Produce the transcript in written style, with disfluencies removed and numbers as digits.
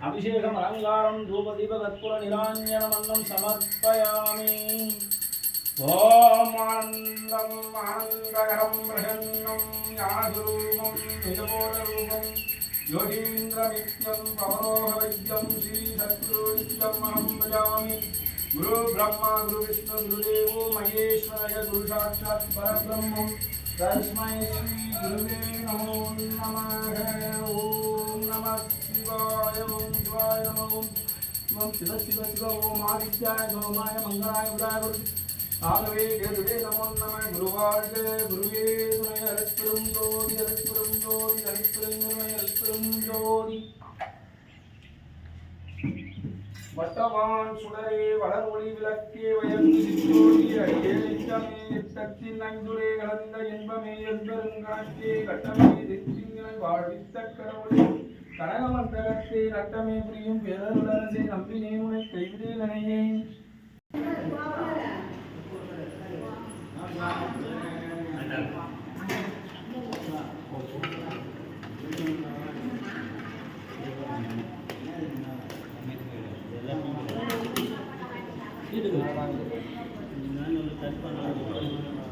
अभिषेकम अलंकारम धूप दीप कर्पूर निरांजनमन्नं समर्पयामि। ओम आनंदम आनंदकरम प्रसन्नं ज्ञानस्वरूपं निजबोधरूपं योगीन्द्रमित्यं पवनोहवैद्यं श्री सद्गुरुनित्यम् अहं भजामि। गुरु ब्रह्मा गुरु विष्णु गुरुदेवो महेश्वरः गुरु साक्षात् परब्रह्म तस्मै श्री गुरुवे नमो नमः। ओम नमः शिवाय ओम शिवाय नमः। ओम शिव शिव शिव ओम आदित्याय सोमाय मंगलाय बुधाय गुरु आगवे गुरुवे नमो नमः। गुरुवार्गे गुरुवे तुमय हरिपुरम ज्योति हरिपुरम ज्योति हरिपुरम हरिपुरम ज्योति வட்டவான் சுடரே வளர்மொழி விளக்கே வயங்கு சிற்றோடி அடியே நிச்சமே எத்தத்தின் நஞ்சுரே கலந்த இன்பமே என்பெருங்கணக்கே கட்டமே தித்திங்களை வாழ்வித்த கடவுளே கனகமந்தகத்தை நட்டமே புரியும் பேரருளரசே நம்பினேன் உனை கைவிடே நினையேன். நான் ஒரு